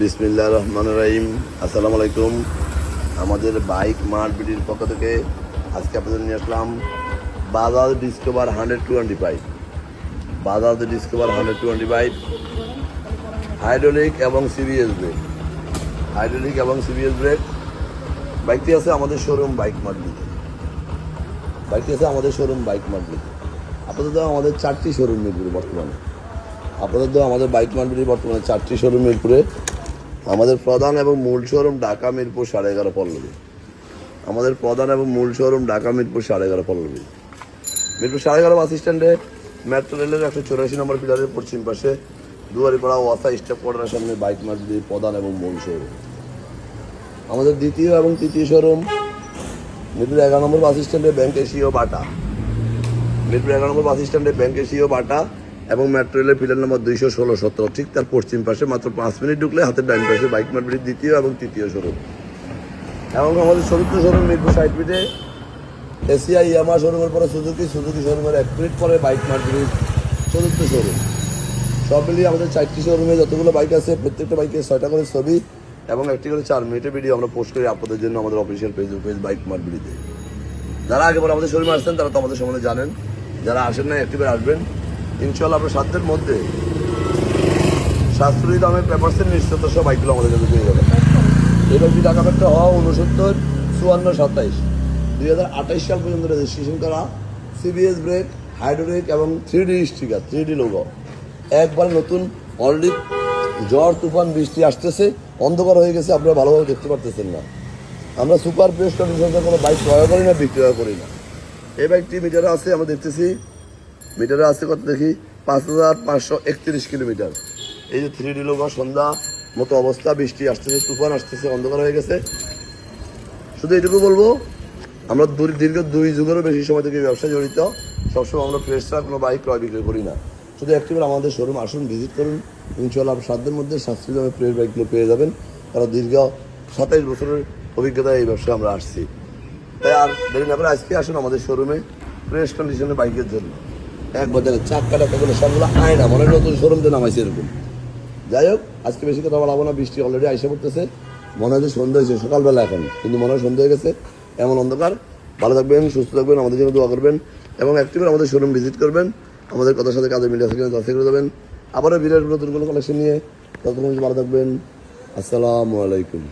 বিসমিল্লাহির রহমানির রহিম। আসসালামু আলাইকুম। আমাদের বাইক মার্ট বিডির পক্ষ থেকে আজকে আপনাদের নিয়ে আসলাম Bajaj Discover 125। Bajaj Discover 125 hydraulic এবং সিবিএস ব্রেক। হাইড্রোলিক এবং সিবিএস ব্রেক বাইকটি আছে আমাদের শোরুম বাইক মার্ট বিডিতে। বাইকটি আছে আমাদের শোরুম বাইক মার্ট বিডিতে। আপাতত আমাদের 4টি শোরুম মিরপুরে বর্তমানে। আপাতত আমাদের বাইক মার্ট বিডির বর্তমানে 4টি শোরুম মিরপুরে। আমাদের প্রধান এবং মূল শোরুম ঢাকা মিরপুর 11.5 পল্লবী। আমাদের প্রধান এবং মূল শোরুম ঢাকা মিরপুর 11.5 পল্লবী। মিরপুর 11.5 বাস স্ট্যান্ডে মেট্রো রেলের 184 নম্বর পিলারের পশ্চিম পাশে দুয়ারিপাড়া ওয়াসা স্টাফ কোয়ার্টারের সামনে বাইক মার্কেটের প্রধান এবং মূল শোরুম। আমাদের দ্বিতীয় এবং তৃতীয় শোরুম মিরপুর 11 নম্বর বাস স্ট্যান্ডে ব্যাংক এশিয়া বাটা। মিরপুর 11 নম্বর বাস স্ট্যান্ডে ব্যাংক এশিয়া বাটা এবং মেট্রো রেলের পিলার নম্বর 216-17 ঠিক তার পশ্চিম পাশে মাত্র 5 মিনিট ঢুকলে হাতের ডাইন পাশে বাইক মার্কেটের দ্বিতীয় এবং তৃতীয় শোরুম। এবং আমাদের চতুর্থ শোরুম মিরপুর 60 ফিটে এসিআই ইয়ামা শোরুমের পরে সুজুকি শোরুমের 1 মিনিট পরে বাইক মার্কেটের চতুর্থ শোরুম। সব মিলিয়ে আমাদের 4টি শোরুমে যতগুলো বাইক আছে প্রত্যেকটা বাইকে 6টা করে ছবি এবং একটি করে 4 মিনিটের ভিডিও আমরা পোস্ট করি আপনাদের জন্য আমাদের অফিসিয়াল পেজ বাইক মার্কেটিতে। যারা আগে পরে আমাদের শোরুমে আসছেন তারা তো আমাদের সম্বন্ধে জানেন, যারা আসেন না একটিবার আসবেন। ইনশাল্লাহ আপনার সাধ্যের মধ্যে সাশ্রয়ী দামে পেপারসের নিশ্চয়তা সব বাইকগুলো আমাদের কাছে পেয়ে যাবেন। এই বাইকটি ঢাকা মেট্রো হওয়া 69-54-27 2028 সাল পর্যন্ত রেজিস্ট্রেশন করা, সিবিএস ব্রেক, হাইড্রোলিক এবং 3D স্টিকার, 3D লোগো, একবার নতুন। অলরেডি ঝড় তুফান বৃষ্টি আসতেছে, অন্ধকার হয়ে গেছে, আপনারা ভালোভাবে দেখতে পারতেছেন না। আমরা সুপার প্রেস কন্ডিশনে কোনো বাইক ক্রয় করি না, বিক্রয় করি না। এই বাইকটি মিটারে আছে, আমরা দেখতেছি মিটারে আছে কত দেখি 5531 কিলোমিটার। এই যে 3D লোগো, সন্ধ্যা মতো অবস্থা, বৃষ্টি আসতেছে, তুফান আসতেছে, অন্ধকার হয়ে গেছে। শুধু এটুকু বলবো, আমরা দীর্ঘ 2 যুগেরও বেশি সময় থেকে ব্যবসায় জড়িত। সবসময় আমরা প্রেস ছাড়া কোনো বাইক ক্রয় বিক্রয় করি না। শুধু একটিবার আমাদের শোরুম আসুন, ভিজিট করুন। ইনশাল্লাহ সাধ্যের মধ্যে সাশ্রয়ী দামে প্রেস বাইকগুলো পেয়ে যাবেন। কারণ দীর্ঘ 27 বছরের অভিজ্ঞতায় এই ব্যবসায় আমরা আসছি। তাই আর দেরি না করে আজকে আসুন আমাদের শোরুমে প্রেস কন্ডিশনের বাইকের জন্য। একবার দেখেন চাক্কাটা কখনো সবগুলো আয় না, মনে নতুন শোরুম দিয়ে নামাইছে এরকম। যাই হোক, আজকে বেশি কথা বলাবো না, বৃষ্টি অলরেডি আইসা পড়তেছে। মনে হয় যে সন্ধ্যা হয়েছে, সকালবেলা এখন, কিন্তু মনে হয় সন্ধ্যা হয়ে গেছে, এমন অন্ধকার। ভালো থাকবেন, সুস্থ থাকবেন, আমাদের জন্য দোয়া করবেন এবং একটিবার আমাদের শোরুম ভিজিট করবেন। আমাদের কথার সাথে কাজে মিলিয়ে সেখানে যাচাই করে দেবেন। আবারও বিরাট নতুন কোনো কালেকশন নিয়ে ততক্ষণ ভালো থাকবেন। আসসালামু আলাইকুম।